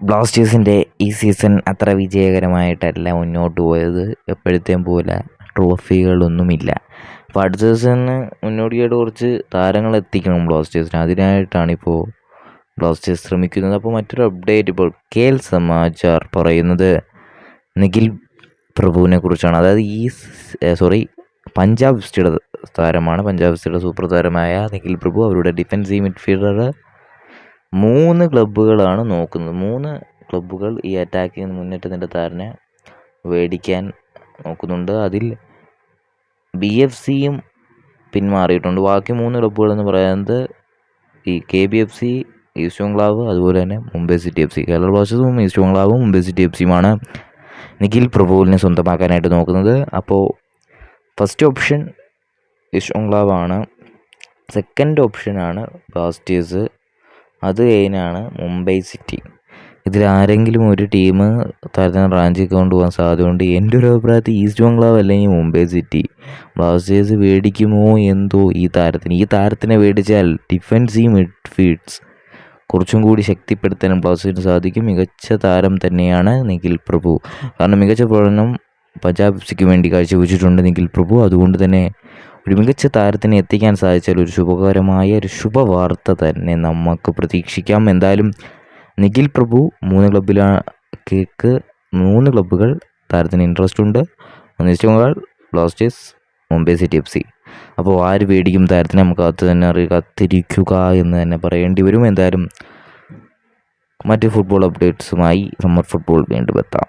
ബ്ലാസ്റ്റേഴ്സിൻ്റെ ഈ സീസൺ അത്ര വിജയകരമായിട്ടല്ല മുന്നോട്ട് പോയത്. എപ്പോഴത്തെയും പോലെ ട്രോഫികളൊന്നുമില്ല. അപ്പോൾ അടുത്ത സീസണിന് മുന്നോടിയായിട്ട് കുറച്ച് താരങ്ങൾ എത്തിക്കണം ബ്ലാസ്റ്റേഴ്സിന്. അതിനായിട്ടാണിപ്പോൾ ബ്ലാസ്റ്റേഴ്സ് ശ്രമിക്കുന്നത്. അപ്പോൾ മറ്റൊരു അപ്ഡേറ്റ് ഇപ്പോൾ കേൽ സമാചാർ പറയുന്നത് നിഖിൽ പ്രഭുവിനെ കുറിച്ചാണ്. അതായത് പഞ്ചാബ് എഫ്സിയുടെ താരമാണ്. പഞ്ചാബ് എഫ്സിയുടെ സൂപ്പർ താരമായ നിഖിൽ പ്രഭു അവരുടെ ഡിഫൻസീവ് മിഡ്ഫീൽഡർ 3 ക്ലബ്ബുകളാണ് നോക്കുന്നത്. 3 ക്ലബ്ബുകൾ ഈ അറ്റാക്കിംഗ് മുന്നേറ്റത്തിൻ്റെ താരനെ മേടിക്കാൻ നോക്കുന്നുണ്ട്. അതിൽ BFCയും പിന്മാറിയിട്ടുണ്ട്. ബാക്കി 3 ക്ലബ്ബുകൾ എന്ന് പറയുന്നത് ഈ KBFC, ഈസ്റ്റ് ബംഗ്ലാവ്, അതുപോലെ തന്നെ മുംബൈ സിറ്റി FC. കേരള ബ്ലാസ്റ്റേഴ്സും ഈസ്റ്റ് ബംഗ്ലാവും മുംബൈ സിറ്റി FCയുമാണ് നിഖിൽ പ്രഭുവിനെ സ്വന്തമാക്കാനായിട്ട് നോക്കുന്നത്. അപ്പോൾ ഫസ്റ്റ് ഓപ്ഷൻ ഈസ്റ്റ് ബംഗ്ലാവാണ്, സെക്കൻഡ് ഓപ്ഷനാണ് ബ്ലാസ്റ്റേഴ്സ്, അത് കഴിഞ്ഞാണ് മുംബൈ സിറ്റി. ഇതിലാരെങ്കിലും ഒരു ടീം താരത്തിന് റാഞ്ചി കൊണ്ടുപോകാൻ സാധ്യതയുണ്ട്. എൻ്റെ ഒരു അഭിപ്രായത്തിൽ ഈസ്റ്റ് ബംഗ്ലാവ് അല്ലെങ്കിൽ മുംബൈ സിറ്റി. ബ്ലാസ്റ്റേഴ്സ് മേടിക്കുമോ എന്തോ ഈ താരത്തിനെ മേടിച്ചാൽ ഡിഫൻസീവ് മിഡ്ഫീൽഡ്സ് കുറച്ചും കൂടി ശക്തിപ്പെടുത്താനും ബ്ലാസ്റ്റേഴ്സിന് സാധിക്കും. മികച്ച താരം തന്നെയാണ് നിഖിൽ പ്രഭു. കാരണം മികച്ച പ്രകടനം പഞ്ചാബ് എഫ്സിക്ക് വേണ്ടി കാഴ്ചവെച്ചിട്ടുണ്ട് നിഖിൽ പ്രഭു. അതുകൊണ്ട് തന്നെ ഒരു മികച്ച താരത്തിനെ എത്തിക്കാൻ സാധിച്ചാൽ ഒരു ശുഭകരമായ ഒരു ശുഭവാർത്ത തന്നെ നമുക്ക് പ്രതീക്ഷിക്കാം. എന്തായാലും നിഖിൽ പ്രഭു 3 ക്ലബ്ബുകൾ താരത്തിന് ഇൻട്രസ്റ്റ് ഉണ്ട്. East Bengal, Blasters, Mumbai city FC. അപ്പോൾ ആര് മേടിക്കും താരത്തിനെ നമുക്ക് കാത്തിരിക്കുക എന്ന് തന്നെ പറയേണ്ടി വരും. എന്തായാലും മറ്റ് ഫുട്ബോൾ അപ്ഡേറ്റ്സുമായി സമ്മർ ഫുട്ബോൾ വീണ്ടും എത്താം.